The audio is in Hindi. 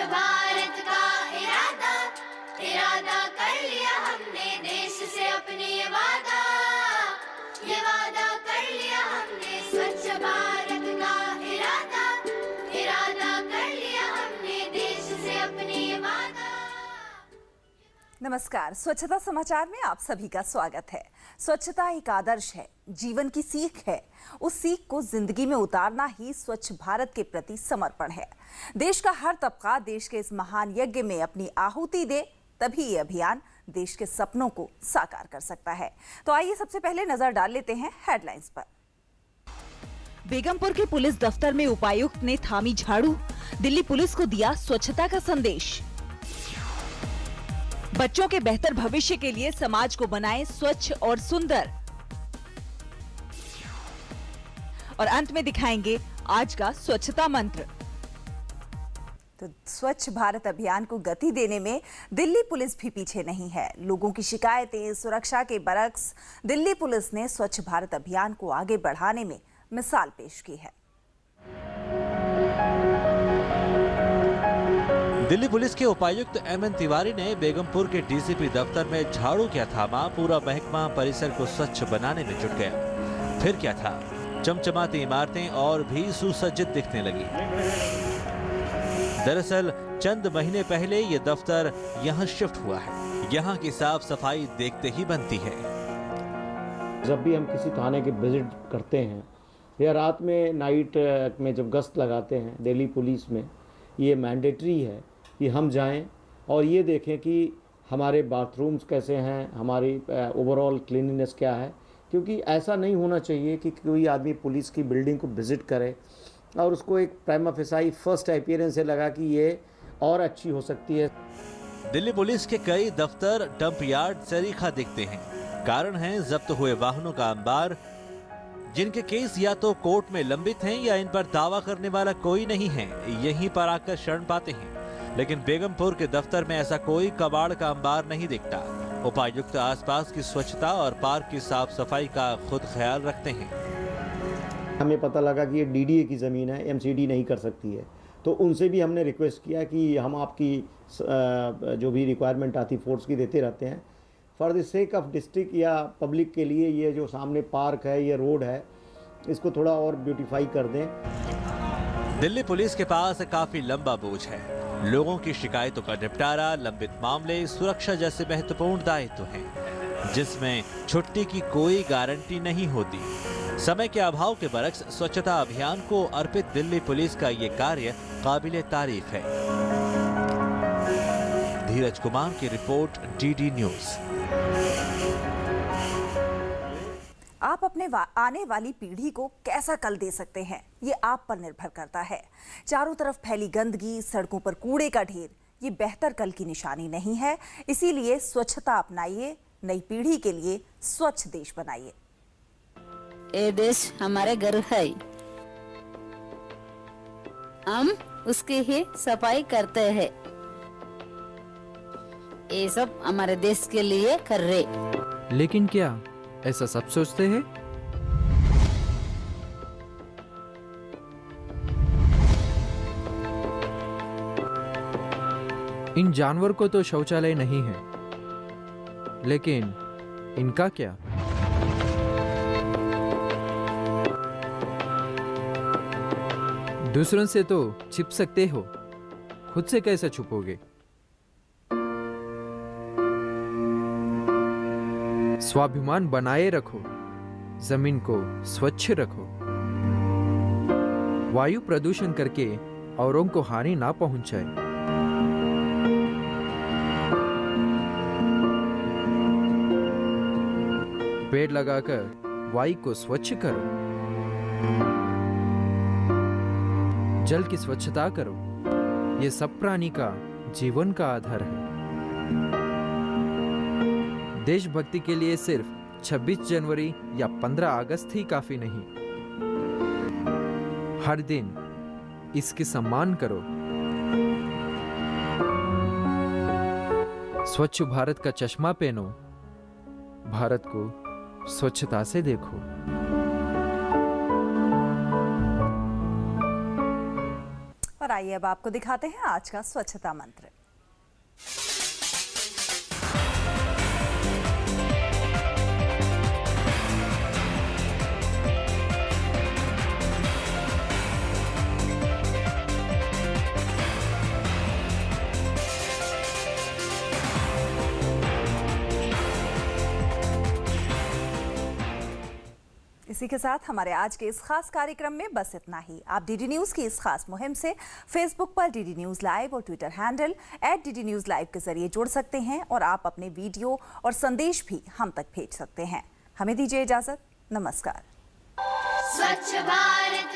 भारत का इरादा इरादा कर लिया हमने देश से अपने ये वादा कर लिया हमने स्वच्छ भारत का इरादा कर लिया हमने देश से अपने ये वादा। नमस्कार, स्वच्छता समाचार में आप सभी का स्वागत है। स्वच्छता एक आदर्श है, जीवन की सीख है। उस सीख को जिंदगी में उतारना ही स्वच्छ भारत के प्रति समर्पण है। देश का हर तबका देश के इस महान यज्ञ में अपनी आहुति दे, तभी ये अभियान देश के सपनों को साकार कर सकता है। तो आइए सबसे पहले नजर डाल लेते हैं हेडलाइंस पर। बेगमपुर के पुलिस दफ्तर में उपायुक्त ने थामी झाड़ू, दिल्ली पुलिस को दिया स्वच्छता का संदेश। बच्चों के बेहतर भविष्य के लिए समाज को बनाएं स्वच्छ और सुंदर। और अंत में दिखाएंगे आज का स्वच्छता मंत्र। तो स्वच्छ भारत अभियान को गति देने में दिल्ली पुलिस भी पीछे नहीं है। लोगों की शिकायतें, सुरक्षा के बरक्स दिल्ली पुलिस ने स्वच्छ भारत अभियान को आगे बढ़ाने में मिसाल पेश की है। दिल्ली पुलिस के उपायुक्त एमएन तिवारी ने बेगमपुर के डीसीपी दफ्तर में झाड़ू क्या थामा, पूरा महकमा परिसर को स्वच्छ बनाने में जुट गया। फिर क्या था, चमचमाती इमारतें और भी सुसज्जित दिखने लगी। दरअसल चंद महीने पहले ये दफ्तर यहाँ शिफ्ट हुआ है। यहाँ की साफ सफाई देखते ही बनती है। जब भी हम किसी थाने के विजिट करते हैं या रात में नाइट में जब गश्त लगाते हैं दिल्ली पुलिस में, ये मैंडेटरी है कि हम जाएं और ये देखें कि हमारे बाथरूम्स कैसे हैं, हमारी ओवरऑल क्लीनिनेस क्या है। क्योंकि ऐसा नहीं होना चाहिए कि कोई आदमी पुलिस की बिल्डिंग को विज़िट करे और उसको एक प्राइमा फेसाई फर्स्ट अपीयरेंस से लगा कि ये और अच्छी हो सकती है। दिल्ली पुलिस के कई दफ्तर डंप यार्ड सरीखा दिखते हैं। कारण है जब्त हुए वाहनों का अंबार, जिनके केस या तो कोर्ट में लंबित हैं या इन पर दावा करने वाला कोई नहीं है, यहीं पर आकर शरण पाते हैं। लेकिन बेगमपुर के दफ्तर में ऐसा कोई कबाड़ का अंबार नहीं दिखता। उपायुक्त आसपास की स्वच्छता और पार्क की साफ सफाई का खुद ख्याल रखते हैं। हमें पता लगा कि ये डीडीए की ज़मीन है, एमसीडी नहीं कर सकती है, तो उनसे भी हमने रिक्वेस्ट किया कि हम आपकी जो भी रिक्वायरमेंट आती फोर्स की देते रहते हैं। For the sake of district या पब्लिक के लिए ये जो सामने पार्क है, ये रोड है, इसको थोड़ा और ब्यूटीफाई कर दें। दिल्ली पुलिस के पास काफी लंबा बोझ है। लोगों की शिकायतों का निपटारा, लंबित मामले, सुरक्षा जैसे महत्वपूर्ण दायित्व हैं, जिसमें छुट्टी की कोई गारंटी नहीं होती। समय के अभाव के बरक्स स्वच्छता अभियान को अर्पित दिल्ली पुलिस का ये कार्य काबिले तारीफ है। धीरज कुमार की रिपोर्ट, डीडी न्यूज। आप अपने आने वाली पीढ़ी को कैसा कल दे सकते हैं, ये आप पर निर्भर करता है। चारों तरफ फैली गंदगी, सड़कों पर कूड़े का ढेर, ये बेहतर कल की निशानी नहीं है। इसीलिए स्वच्छता अपनाइए, नई पीढ़ी के लिए स्वच्छ देश बनाइए। ये देश हमारे घर है, हम उसकी ही सफाई करते हैं। ये सब हमारे देश के लिए कर रहे। लेकिन क्या ऐसा सब सोचते हैं? इन जानवर को तो शौचालय नहीं है, लेकिन इनका क्या? दूसरों से तो छिप सकते हो, खुद से कैसे छुपोगे? स्वाभिमान बनाए रखो, जमीन को स्वच्छ रखो, वायु प्रदूषण करके औरों को हानि ना पहुंचाए। पेड़ लगाकर वायु को स्वच्छ करो, जल की स्वच्छता करो। ये सब प्राणी का जीवन का आधार है। देशभक्ति के लिए सिर्फ 26 जनवरी या 15 अगस्त ही काफी नहीं, हर दिन इसकी सम्मान करो। स्वच्छ भारत का चश्मा पहनो, भारत को स्वच्छता से देखो। और नमस्कार। आइए अब आपको दिखाते हैं आज का स्वच्छता मंत्र। इसी के साथ हमारे आज के इस खास कार्यक्रम में बस इतना ही। आप डीडी न्यूज की इस खास मुहिम से फेसबुक पर डीडी न्यूज लाइव और Twitter handle @DD News Live के जरिए जुड़ सकते हैं और आप अपने वीडियो और संदेश भी हम तक भेज सकते हैं। हमें दीजिए इजाजत। नमस्कार। स्वच्छ भारत